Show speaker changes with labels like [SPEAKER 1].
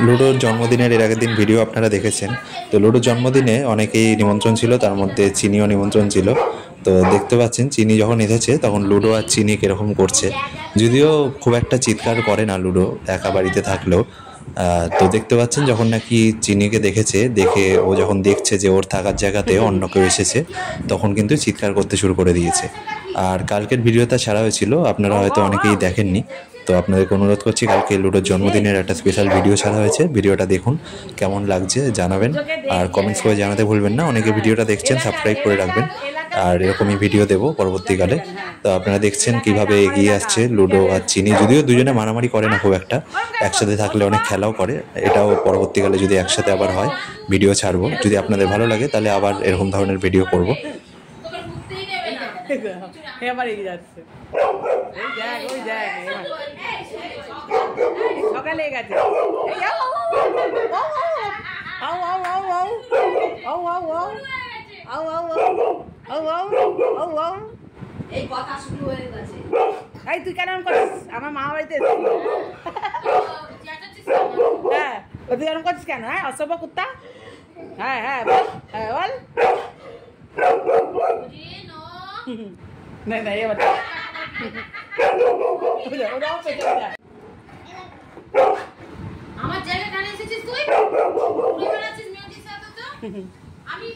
[SPEAKER 1] লুডোর জন্মদিনের এর আগের দিন ভিডিও আপনারা দেখেছেন। তো লুডোর জন্মদিনে অনেকেই নিমন্ত্রণ ছিল, তার মধ্যে চিনিও নিমন্ত্রণ ছিল। তো দেখতে পাচ্ছেন চিনি যখন এসেছে তখন লুডো আর চিনি কীরকম করছে। যদিও খুব একটা চিৎকার করে না লুডো একা বাড়িতে থাকলেও। তো দেখতে পাচ্ছেন যখন নাকি চিনিকে দেখেছে, দেখে ও যখন দেখছে যে ওর থাকার জায়গাতে অন্য কেউ এসেছে, তখন কিন্তু চিৎকার করতে শুরু করে দিয়েছে। আর কালকের ভিডিওটা ছাড়া হয়েছিল, আপনারা হয়তো অনেকেই দেখেননি। তো আপনাদেরকে অনুরোধ করছি, কালকে লুডোর জন্মদিনের একটা স্পেশাল ভিডিও ছাড়া হয়েছে, ভিডিওটা দেখুন, কেমন লাগছে জানাবেন। আর কমেন্টস করে জানাতে ভুলবেন না। অনেকে ভিডিওটা দেখছেন, সাবস্ক্রাইব করে রাখবেন। আর এরকমই ভিডিও দেবো পরবর্তীকালে। তো আপনারা দেখছেন কিভাবে এগিয়ে আসছে লুডো আর চিনি। যদিও দুজনে মারামারি করে না খুব একটা, একসাথে থাকলে অনেক খেলাও করে। এটাও পরবর্তীকালে যদি একসাথে আবার হয় ভিডিও ছাড়বো। যদি আপনাদের ভালো লাগে তাহলে আবার এরকম ধরনের ভিডিও করব।
[SPEAKER 2] সকালে গেছে এই কথা শুরু হয়ে গেছে। এই তুই কেন করছিস? আমার মা বাড়িতে হ্যাঁ, তুই কেন করছিস কেন? হ্যাঁ, অসভ্য কুত্তা। হ্যাঁ হ্যাঁ বল, হ্যাঁ বল। না না এ বাচ্চা
[SPEAKER 3] আমার জায়গা টানে এসেছিস তুই? আমি